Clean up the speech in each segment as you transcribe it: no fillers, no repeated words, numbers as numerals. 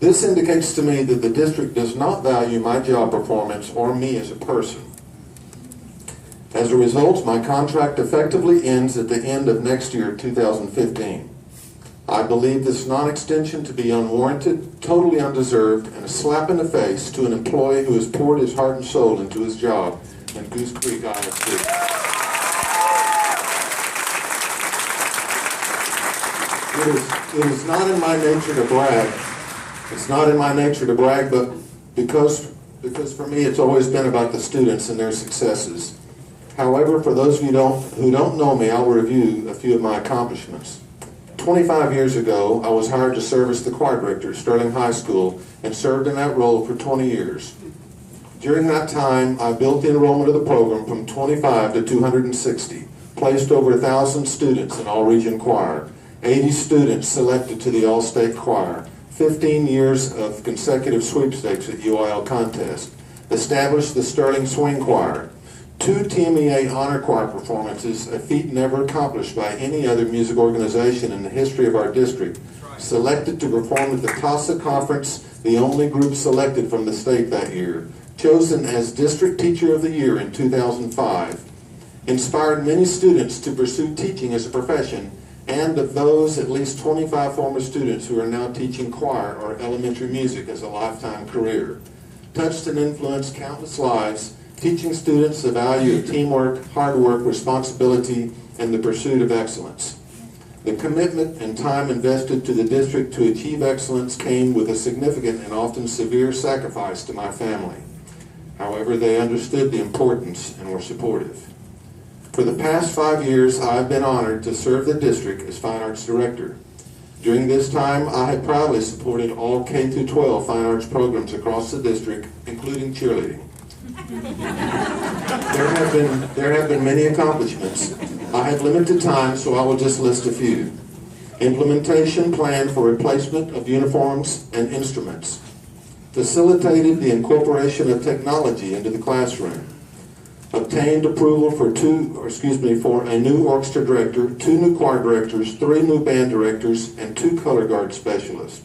This indicates to me that the district does not value my job performance or me as a person. As a result, my contract effectively ends at the end of next year, 2015. I believe this non-extension to be unwarranted, totally undeserved, and a slap in the face to an employee who has poured his heart and soul into his job in Goose Creek ISD. It is not in my nature to brag. It's not in my nature to brag, but because for me it's always been about the students and their successes. However, for those of you who don't know me, I'll review a few of my accomplishments. 25 years ago, I was hired to serve as the choir director at Sterling High School and served in that role for 20 years. During that time, I built the enrollment of the program from 25 to 260, placed over 1,000 students in all-region choir, 80 students selected to the all-state choir, 15 years of consecutive sweepstakes at UIL contest, established the Sterling Swing Choir, 2 TMEA honor choir performances, a feat never accomplished by any other music organization in the history of our district, selected to perform at the TASA Conference, the only group selected from the state that year, chosen as District Teacher of the Year in 2005, inspired many students to pursue teaching as a profession, and of those, at least 25 former students who are now teaching choir or elementary music as a lifetime career, touched and influenced countless lives, teaching students the value of teamwork, hard work, responsibility, and the pursuit of excellence. The commitment and time invested to the district to achieve excellence came with a significant and often severe sacrifice to my family. However, they understood the importance and were supportive. For the past 5 years, I have been honored to serve the district as Fine Arts Director. During this time, I have proudly supported all K-12 fine arts programs across the district, including cheerleading. There have been many accomplishments. I have limited time, so I will just list a few. Implementation plan for replacement of uniforms and instruments. Facilitated the incorporation of technology into the classroom. Obtained approval for a new orchestra director, 2 new choir directors, 3 new band directors, and 2 color guard specialists.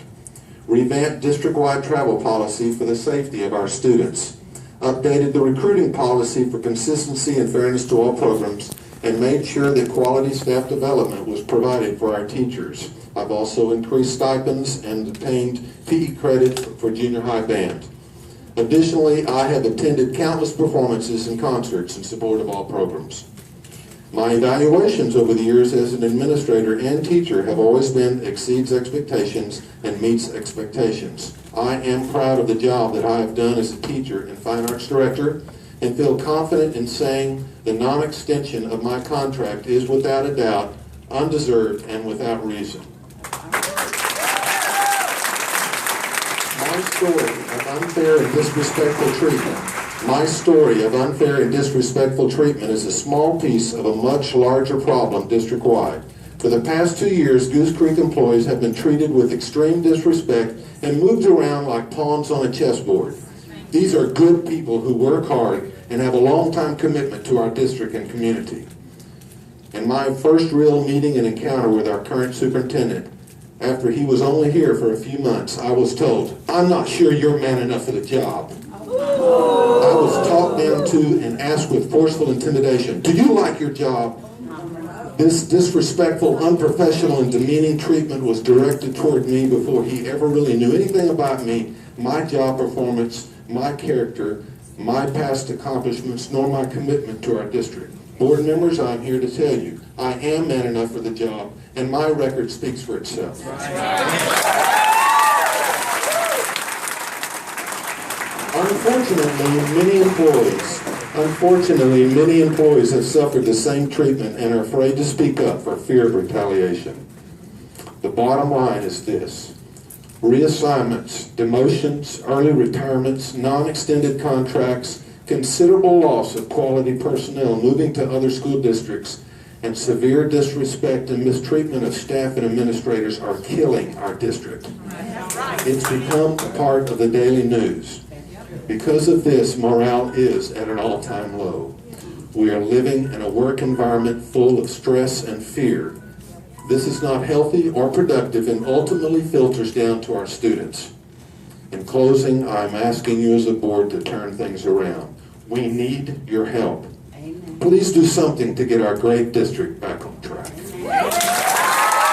Revamped district-wide travel policy for the safety of our students. Updated the recruiting policy for consistency and fairness to all programs, and made sure that quality staff development was provided for our teachers. I've also increased stipends and obtained PE credit for junior high band. Additionally, I have attended countless performances and concerts in support of all programs. My evaluations over the years as an administrator and teacher have always been exceeds expectations and meets expectations. I am proud of the job that I have done as a teacher and fine arts director and feel confident in saying the non-extension of my contract is without a doubt undeserved and without reason. My story of unfair and disrespectful treatment is a small piece of a much larger problem district-wide. For the past 2 years, Goose Creek employees have been treated with extreme disrespect and moved around like pawns on a chessboard. These are good people who work hard and have a long-time commitment to our district and community. In my first real meeting and encounter with our current superintendent, after he was only here for a few months, I was told, "I'm not sure you're man enough for the job." I was talked down to and asked with forceful intimidation, "Do you like your job?" This disrespectful, unprofessional, and demeaning treatment was directed toward me before he ever really knew anything about me, my job performance, my character, my past accomplishments, nor my commitment to our district. Board members, I'm here to tell you, I am man enough for the job, and my record speaks for itself. Unfortunately, many employees have suffered the same treatment and are afraid to speak up for fear of retaliation. The bottom line is this: reassignments, demotions, early retirements, non-extended contracts, considerable loss of quality personnel moving to other school districts, and severe disrespect and mistreatment of staff and administrators are killing our district. It's become a part of the daily news. Because of this, morale is at an all-time low. We are living in a work environment full of stress and fear. This is not healthy or productive and ultimately filters down to our students. In closing, I'm asking you as a board to turn things around. We need your help. Amen. Please do something to get our great district back